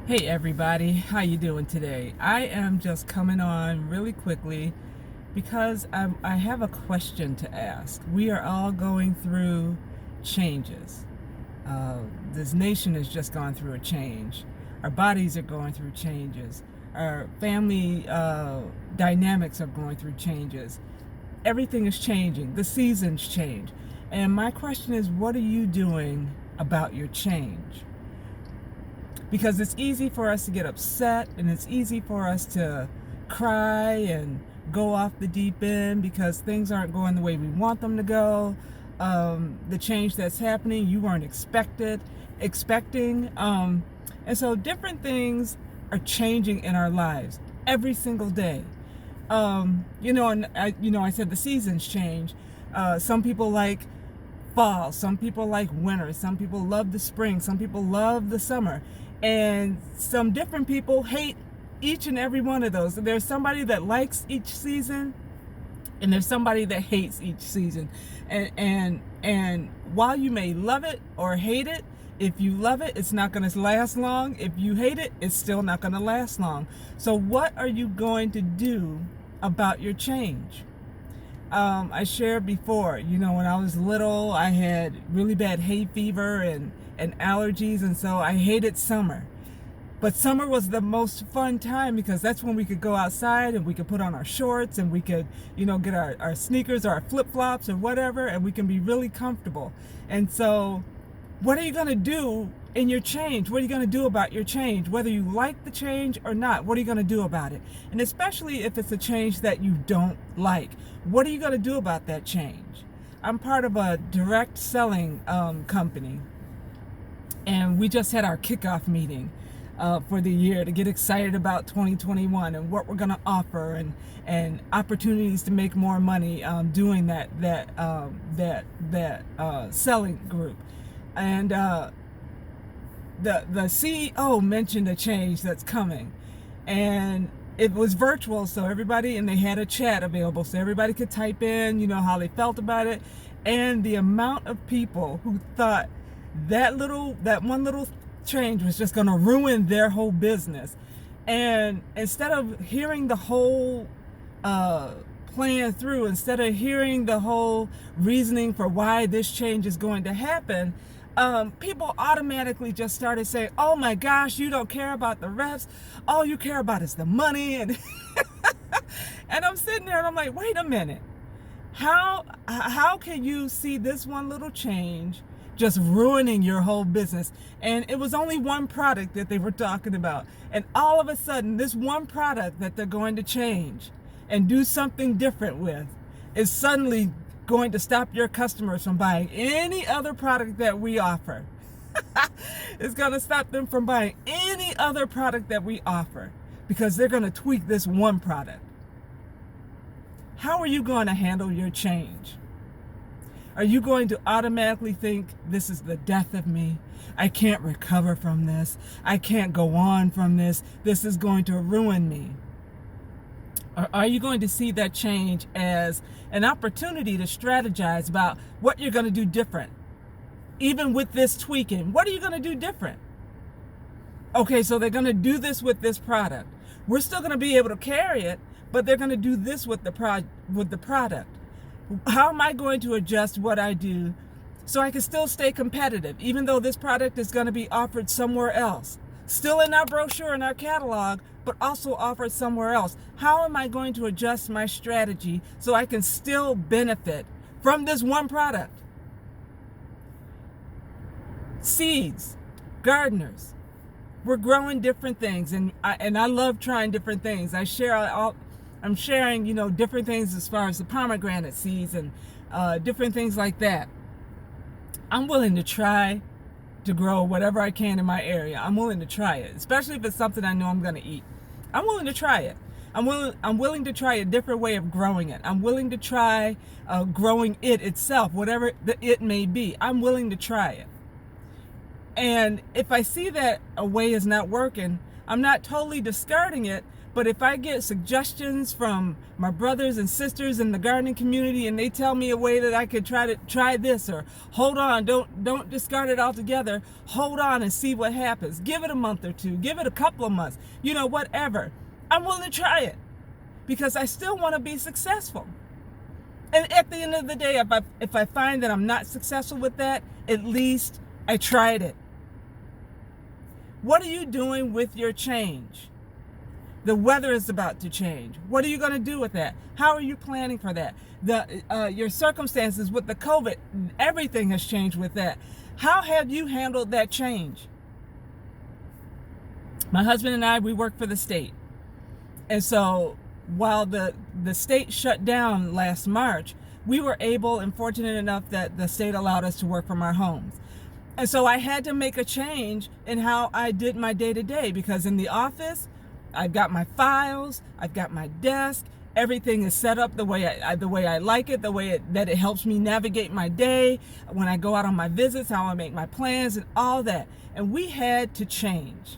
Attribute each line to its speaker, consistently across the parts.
Speaker 1: Hey everybody, how you doing today? I am just coming on really quickly because I have a question to ask. We are all going through changes. This nation has just gone through a change. Our bodies are going through changes. Our family dynamics are going through changes. Everything is changing. The seasons change. And my question is, what are you doing about your change? Because it's easy for us to get upset and it's easy for us to cry and go off the deep end because things aren't going the way we want them to go. The change that's happening you weren't expecting, and so different things are changing in our lives every single day. I said the seasons change. Some people like fall, some people like winter, some people love the spring, some people love the summer, and some different people hate each and every one of those. There's somebody that likes each season and there's somebody that hates each season, and while you may love it or hate it, if you love it, it's not going to last long. If you hate it, it's still not going to last long. So what are you going to do about your change? I shared before, when I was little, I had really bad hay fever and allergies, and so I hated summer. But summer was the most fun time because that's when we could go outside and we could put on our shorts and we could, get our sneakers or our flip-flops or whatever, and we can be really comfortable. And so what are you going to do in your change? What are you going to do about your change? Whether you like the change or not, what are you going to do about it? And especially if it's a change that you don't like, what are you going to do about that change? I'm part of a direct selling company, and we just had our kickoff meeting for the year to get excited about 2021 and what we're going to offer and opportunities to make more money doing that selling group. And the CEO mentioned a change that's coming, and it was virtual, so everybody, and they had a chat available so everybody could type in, how they felt about it. And the amount of people who thought that one little change was just going to ruin their whole business, and instead of hearing the whole plan through, instead of hearing the whole reasoning for why this change is going to happen, people automatically just started saying, oh my gosh, you don't care about the reps, all you care about is the money. And and I'm sitting there and I'm like, wait a minute, how can you see this one little change just ruining your whole business? And it was only one product that they were talking about, and all of a sudden this one product that they're going to change and do something different with is suddenly going to stop your customers from buying any other product that we offer. It's going to stop them from buying any other product that we offer because they're going to tweak this one product. How are you going to handle your change? Are you going to automatically think, this is the death of me? I can't recover from this. I can't go on from this. This is going to ruin me. Or are you going to see that change as an opportunity to strategize about what you're going to do different? Even with this tweaking, what are you going to do different? Okay, so they're going to do this with this product. We're still going to be able to carry it, but they're going to do this with the product. How am I going to adjust what I do so I can still stay competitive, even though this product is going to be offered somewhere else? Still in our brochure and our catalog, but also offered somewhere else. How am I going to adjust my strategy so I can still benefit from this one product? Seeds, gardeners, we're growing different things, and I love trying different things. I'm sharing, different things as far as the pomegranate seeds and different things like that. I'm willing to try to grow whatever I can in my area. I'm willing to try it, especially if it's something I know I'm going to eat. I'm willing to try it. I'm willing to try a different way of growing it. I'm willing to try growing it itself, whatever it may be. I'm willing to try it. And if I see that a way is not working, I'm not totally discarding it, But if I get suggestions from my brothers and sisters in the gardening community and they tell me a way that I could try this, or hold on, don't discard it altogether, hold on and see what happens. Give it a month or two, give it a couple of months, whatever. I'm willing to try it because I still want to be successful. And at the end of the day, if I find that I'm not successful with that, at least I tried it. What are you doing with your change? The weather is about to change. What are you going to do with that? How are you planning for that? Your circumstances with the COVID, everything has changed with that. How have you handled that change? My husband and I, we work for the state. And so while the state shut down last March, we were able and fortunate enough that the state allowed us to work from our homes. And so I had to make a change in how I did my day-to-day, because in the office, I've got my files, I've got my desk, everything is set up the way I like it, that it helps me navigate my day, when I go out on my visits, how I make my plans and all that. And we had to change.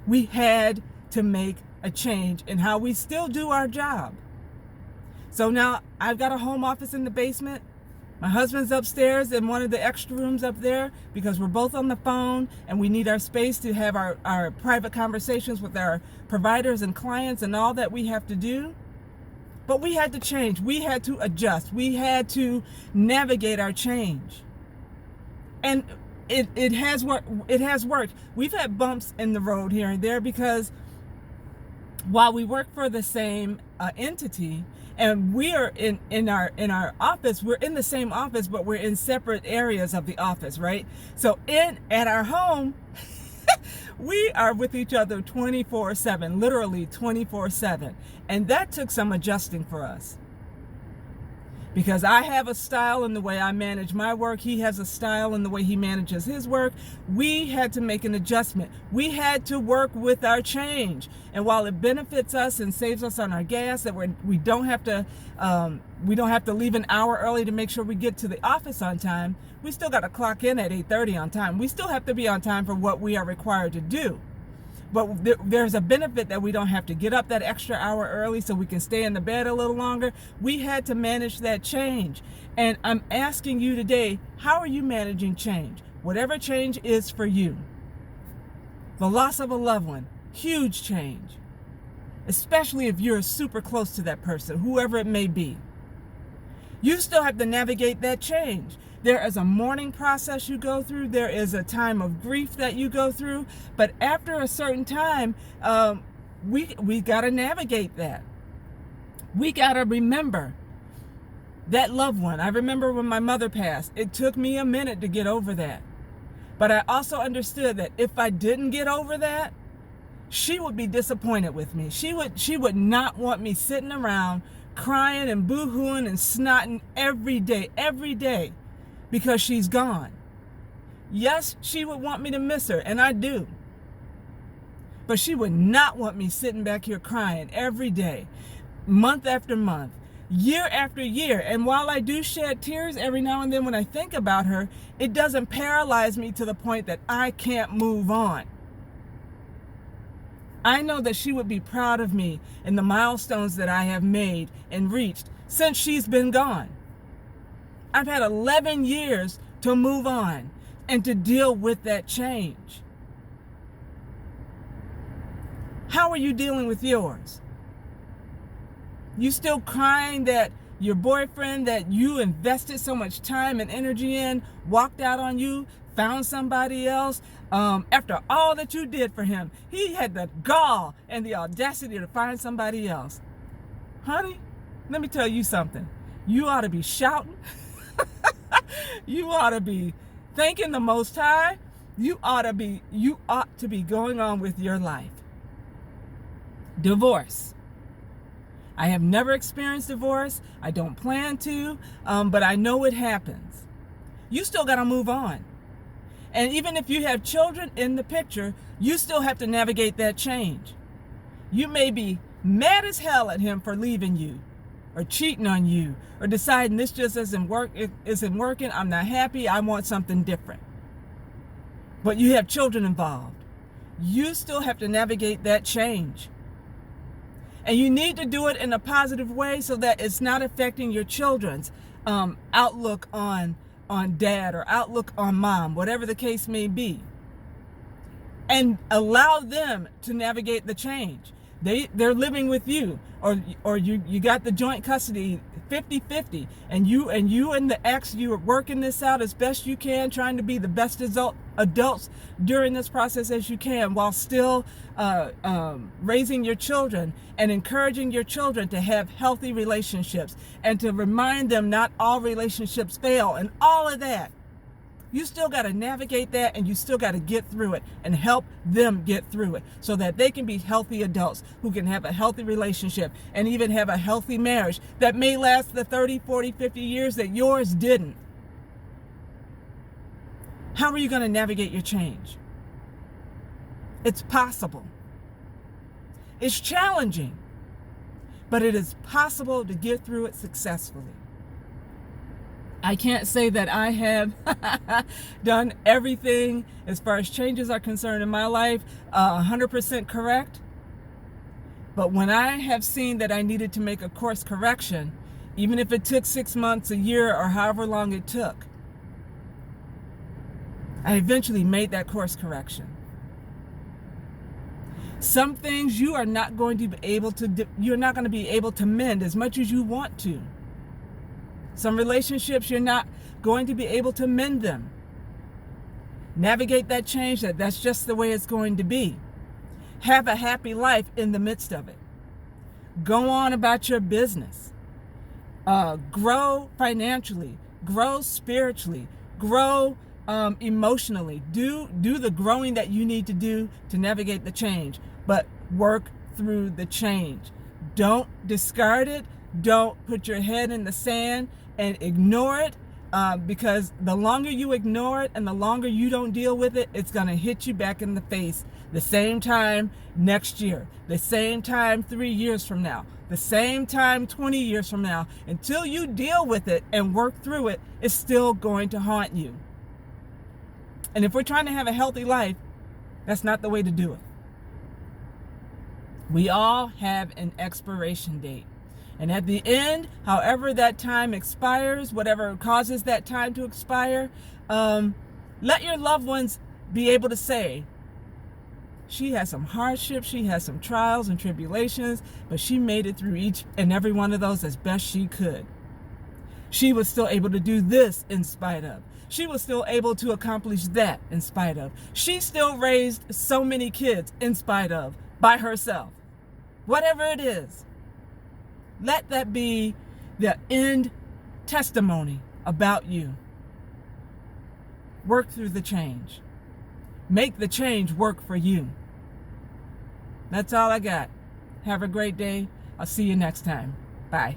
Speaker 1: We had to make a change in how we still do our job. So now I've got a home office in the basement. My husband's upstairs in one of the extra rooms up there because we're both on the phone and we need our space to have our private conversations with our providers and clients and all that we have to do. But we had to change. We had to adjust. We had to navigate our change. And it has worked. It has worked. We've had bumps in the road here and there because while we work for the same entity, and we are in our office, we're in the same office, but we're in separate areas of the office, right? So at our home, we are with each other 24/7, literally 24/7. And that took some adjusting for us. Because I have a style in the way I manage my work. He has a style in the way he manages his work. We had to make an adjustment. We had to work with our change. And while it benefits us and saves us on our gas, that we don't have to leave an hour early to make sure we get to the office on time, we still got to clock in at 8:30 on time. We still have to be on time for what we are required to do. But there's a benefit that we don't have to get up that extra hour early so we can stay in the bed a little longer. We had to manage that change. And I'm asking you today, how are you managing change? Whatever change is for you. The loss of a loved one, huge change. Especially if you're super close to that person, whoever it may be. You still have to navigate that change. There is a mourning process you go through. There is a time of grief that you go through. But after a certain time, we got to navigate that. We got to remember that loved one. I remember when my mother passed. It took me a minute to get over that. But I also understood that if I didn't get over that, she would be disappointed with me. She would not want me sitting around crying and boo-hooing and snotting every day. Because she's gone. Yes, she would want me to miss her, and I do. But she would not want me sitting back here crying every day, month after month, year after year. And while I do shed tears every now and then when I think about her, it doesn't paralyze me to the point that I can't move on. I know that she would be proud of me and the milestones that I have made and reached since she's been gone. I've had 11 years to move on and to deal with that change. How are you dealing with yours? You still crying that your boyfriend that you invested so much time and energy in walked out on you, found somebody else? After all that you did for him, he had the gall and the audacity to find somebody else. Honey, let me tell you something. You ought to be shouting. You ought to be thanking the Most High. You ought to be going on with your life. Divorce. I have never experienced divorce. I don't plan to, but I know it happens. You still got to move on. And even if you have children in the picture, you still have to navigate that change. You may be mad as hell at him for leaving you, or cheating on you, or deciding this just isn't working, I'm not happy, I want something different. But you have children involved. You still have to navigate that change. And you need to do it in a positive way so that it's not affecting your children's outlook on dad or outlook on mom, whatever the case may be. And allow them to navigate the change. They're living with you, or you got the joint custody 50-50, and you and the ex, you are working this out as best you can, trying to be the best adults during this process as you can, while still raising your children and encouraging your children to have healthy relationships, and to remind them not all relationships fail, and all of that. You still got to navigate that, and you still got to get through it and help them get through it so that they can be healthy adults who can have a healthy relationship and even have a healthy marriage that may last the 30, 40, 50 years that yours didn't. How are you going to navigate your change? It's possible. It's challenging, but it is possible to get through it successfully. I can't say that I have done everything as far as changes are concerned in my life 100% correct. But when I have seen that I needed to make a course correction, even if it took 6 months, a year, or however long it took, I eventually made that course correction. Some things you are not going to be able to mend as much as you want to. Some relationships, you're not going to be able to mend them. Navigate that change. That's just the way it's going to be. Have a happy life in the midst of it. Go on about your business. Grow financially. Grow spiritually. Grow emotionally. Do the growing that you need to do to navigate the change. But work through the change. Don't discard it. Don't put your head in the sand and ignore it, because the longer you ignore it and the longer you don't deal with it, it's going to hit you back in the face the same time next year, the same time 3 years from now, the same time 20 years from now. Until you deal with it and work through it, it's still going to haunt you. And if we're trying to have a healthy life, that's not the way to do it. We all have an expiration date. And at the end, however that time expires, whatever causes that time to expire, let your loved ones be able to say, she has some hardships, she has some trials and tribulations, but she made it through each and every one of those as best she could. She was still able to do this in spite of. She was still able to accomplish that in spite of. She still raised so many kids in spite of, by herself. Whatever it is. Let that be the end testimony about you. Work through the change. Make the change work for you. That's all I got. Have a great day. I'll see you next time. Bye.